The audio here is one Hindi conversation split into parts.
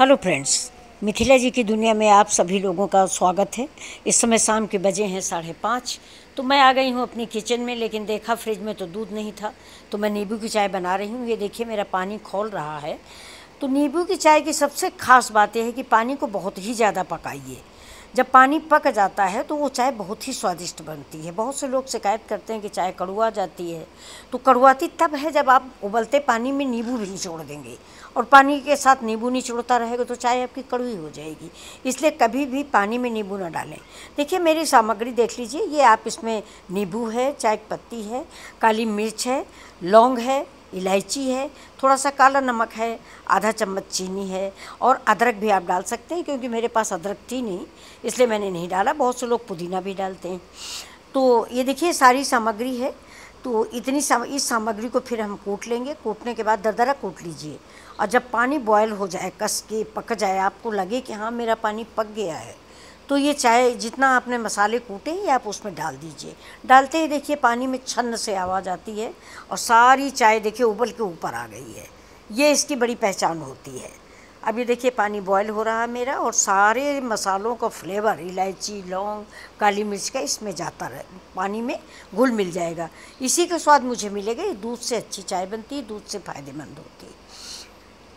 हेलो फ्रेंड्स, मिथिला जी की दुनिया में आप सभी लोगों का स्वागत है। इस समय शाम के बजे हैं 5:30। तो मैं आ गई हूँ अपनी किचन में, लेकिन देखा फ्रिज में तो दूध नहीं था, तो मैं नींबू की चाय बना रही हूँ। ये देखिए मेरा पानी खौल रहा है। तो नींबू की चाय की सबसे ख़ास बात यह है कि पानी को बहुत ही ज़्यादा पकाइए। जब पानी पक जाता है तो वो चाय बहुत ही स्वादिष्ट बनती है। बहुत से लोग शिकायत करते हैं कि चाय कड़वा जाती है, तो कड़वाती तब है जब आप उबलते पानी में नींबू भी निचोड़ देंगे, और पानी के साथ नींबू निचोड़ता रहेगा तो चाय आपकी कड़वी हो जाएगी। इसलिए कभी भी पानी में नींबू ना डालें। देखिए मेरी सामग्री देख लीजिए, ये आप इसमें नींबू है, चाय की पत्ती है, काली मिर्च है, लौंग है, इलायची है, थोड़ा सा काला नमक है, आधा चम्मच चीनी है, और अदरक भी आप डाल सकते हैं। क्योंकि मेरे पास अदरक थी नहीं, इसलिए मैंने नहीं डाला। बहुत से लोग पुदीना भी डालते हैं। तो ये देखिए सारी सामग्री है। तो इस सामग्री को फिर हम कूट लेंगे। कूटने के बाद दरदरा कूट लीजिए, और जब पानी बॉयल हो जाए, कस के पक जाए, आपको लगे कि हाँ मेरा पानी पक गया है, तो ये चाय जितना आपने मसाले कूटे ये आप उसमें डाल दीजिए। डालते ही देखिए पानी में छन्न से आवाज़ आती है, और सारी चाय देखिए उबल के ऊपर आ गई है। ये इसकी बड़ी पहचान होती है। अब ये देखिए पानी बॉयल हो रहा है मेरा, और सारे मसालों का फ्लेवर, इलायची, लौंग, काली मिर्च का इसमें जाता रहे, पानी में घुल मिल जाएगा। इसी का स्वाद मुझे मिलेगा। ये दूध से अच्छी चाय बनती है, दूध से फ़ायदेमंद होती है।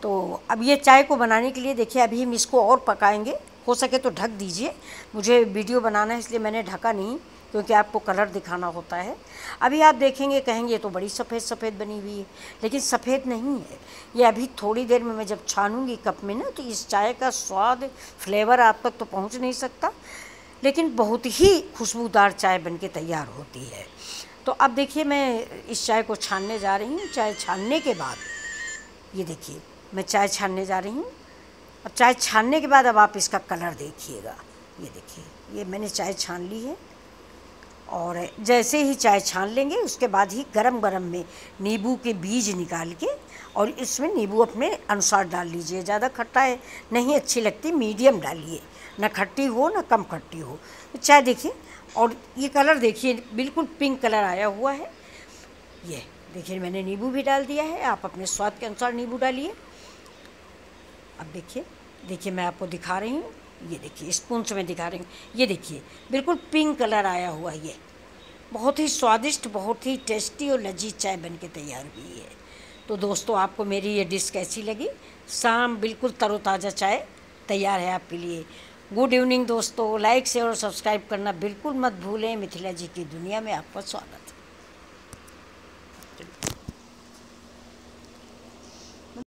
तो अब ये चाय को बनाने के लिए देखिए अभी हम इसको और पकाएंगे। हो सके तो ढक दीजिए। मुझे वीडियो बनाना है इसलिए मैंने ढका नहीं, क्योंकि आपको कलर दिखाना होता है। अभी आप देखेंगे, कहेंगे ये तो बड़ी सफ़ेद सफ़ेद बनी हुई है, लेकिन सफ़ेद नहीं है। ये अभी थोड़ी देर में मैं जब छानूंगी कप में ना, तो इस चाय का स्वाद, फ्लेवर आप तक तो पहुंच नहीं सकता, लेकिन बहुत ही खुशबूदार चाय बनके तैयार होती है। तो अब देखिए मैं इस चाय को छानने जा रही हूँ। चाय छानने के बाद ये देखिए मैं चाय छानने जा रही हूँ। अब चाय छानने के बाद अब आप इसका कलर देखिएगा। ये देखिए ये मैंने चाय छान ली है, और जैसे ही चाय छान लेंगे उसके बाद ही गरम गरम में नींबू के बीज निकाल के, और इसमें नींबू अपने अनुसार डाल लीजिए। ज़्यादा खट्टा है नहीं अच्छी लगती, मीडियम डालिए, ना खट्टी हो ना कम खट्टी हो। तो चाय देखिए, और ये कलर देखिए बिल्कुल पिंक कलर आया हुआ है। ये देखिए मैंने नींबू भी डाल दिया है। आप अपने स्वाद के अनुसार नींबू डालिए। अब देखिए मैं आपको दिखा रही हूँ। ये देखिए स्पून से मैं दिखा रही हूँ। ये देखिए बिल्कुल पिंक कलर आया हुआ है। ये बहुत ही स्वादिष्ट, बहुत ही टेस्टी और लजीज चाय बनके तैयार हुई है। तो दोस्तों आपको मेरी ये डिश कैसी लगी? शाम बिल्कुल तरोताज़ा चाय तैयार है आपके लिए। गुड इवनिंग दोस्तों। लाइक शेयर और सब्सक्राइब करना बिल्कुल मत भूलें। मिथिला जी की दुनिया में आपका स्वागत है।